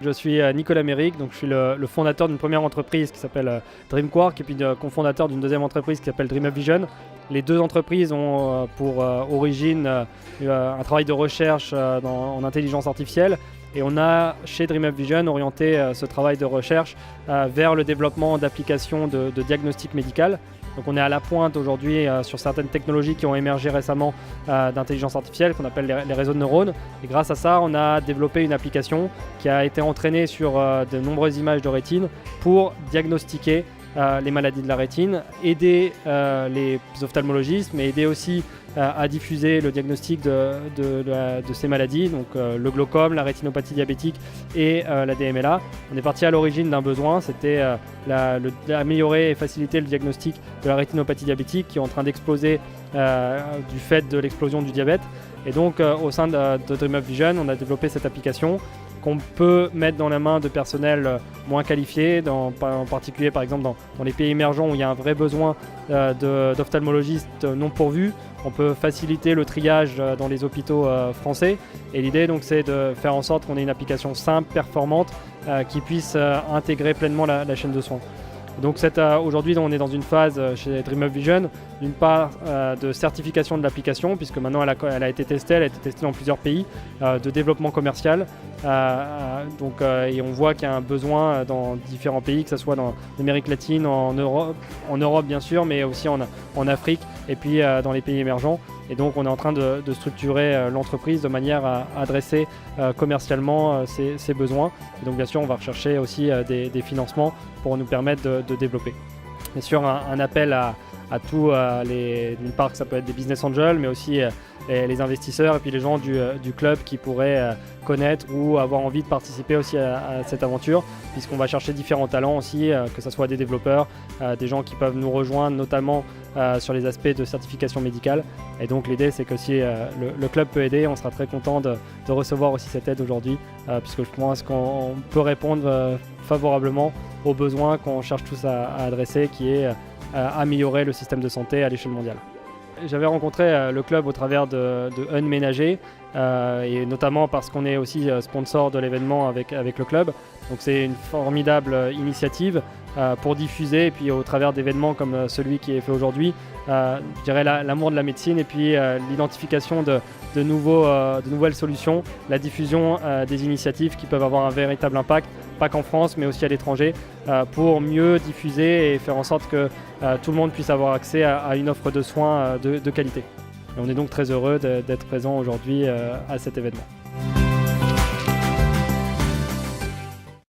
Je suis Nicolas Méric, donc je suis le fondateur d'une première entreprise qui s'appelle DreamQuark et puis cofondateur d'une deuxième entreprise qui s'appelle Dream Up Vision. Les deux entreprises ont pour origine un travail de recherche en intelligence artificielle. Et on a, chez Dream Up Vision, orienté ce travail de recherche vers le développement d'applications de diagnostic médical. Donc on est à la pointe aujourd'hui sur certaines technologies qui ont émergé récemment d'intelligence artificielle qu'on appelle les réseaux de neurones. Et grâce à ça, on a développé une application qui a été entraînée sur de nombreuses images de rétine pour diagnostiquer les maladies de la rétine, aider les ophtalmologistes, mais aider aussi à diffuser le diagnostic de ces maladies, donc le glaucome, la rétinopathie diabétique et la DMLA. On est parti à l'origine d'un besoin, c'était améliorer et faciliter le diagnostic de la rétinopathie diabétique qui est en train d'exploser du fait de l'explosion du diabète. Et donc au sein de Dream Up Vision, on a développé cette application qu'on peut mettre dans la main de personnel moins qualifié, en particulier par exemple dans les pays émergents où il y a un vrai besoin d'ophtalmologistes non pourvus. On peut faciliter le triage dans les hôpitaux français et l'idée donc c'est de faire en sorte qu'on ait une application simple, performante, qui puisse intégrer pleinement la chaîne de soins. Donc aujourd'hui on est dans une phase chez Dream Up Vision, d'une part de certification de l'application puisque maintenant elle a été testée dans plusieurs pays, de développement commercial. Et on voit qu'il y a un besoin dans différents pays, que ce soit dans l'Amérique latine, en Europe bien sûr, mais aussi en Afrique et puis dans les pays émergents. Et donc on est en train de structurer l'entreprise de manière à adresser commercialement ces besoins. Et donc bien sûr on va rechercher aussi des financements pour nous permettre de développer. Bien sûr un appel à tous d'une part ça peut être des business angels, mais aussi les investisseurs et puis les gens du club qui pourraient connaître ou avoir envie de participer aussi à cette aventure, puisqu'on va chercher différents talents aussi, que ce soit des développeurs, des gens qui peuvent nous rejoindre notamment sur les aspects de certification médicale. Et donc l'idée c'est que si le club peut aider, on sera très content de recevoir aussi cette aide aujourd'hui, puisque je pense qu'on peut répondre favorablement aux besoins qu'on cherche tous à adresser, qui est améliorer le système de santé à l'échelle mondiale. J'avais rencontré le club au travers de Unménagé, et notamment parce qu'on est aussi sponsor de l'événement avec le club. Donc c'est une formidable initiative pour diffuser, et puis au travers d'événements comme celui qui est fait aujourd'hui, je dirais l'amour de la médecine et puis l'identification de nouvelles solutions, la diffusion des initiatives qui peuvent avoir un véritable impact, pas qu'en France mais aussi à l'étranger, pour mieux diffuser et faire en sorte que tout le monde puisse avoir accès à une offre de soins de qualité. Et on est donc très heureux d'être présent aujourd'hui à cet événement.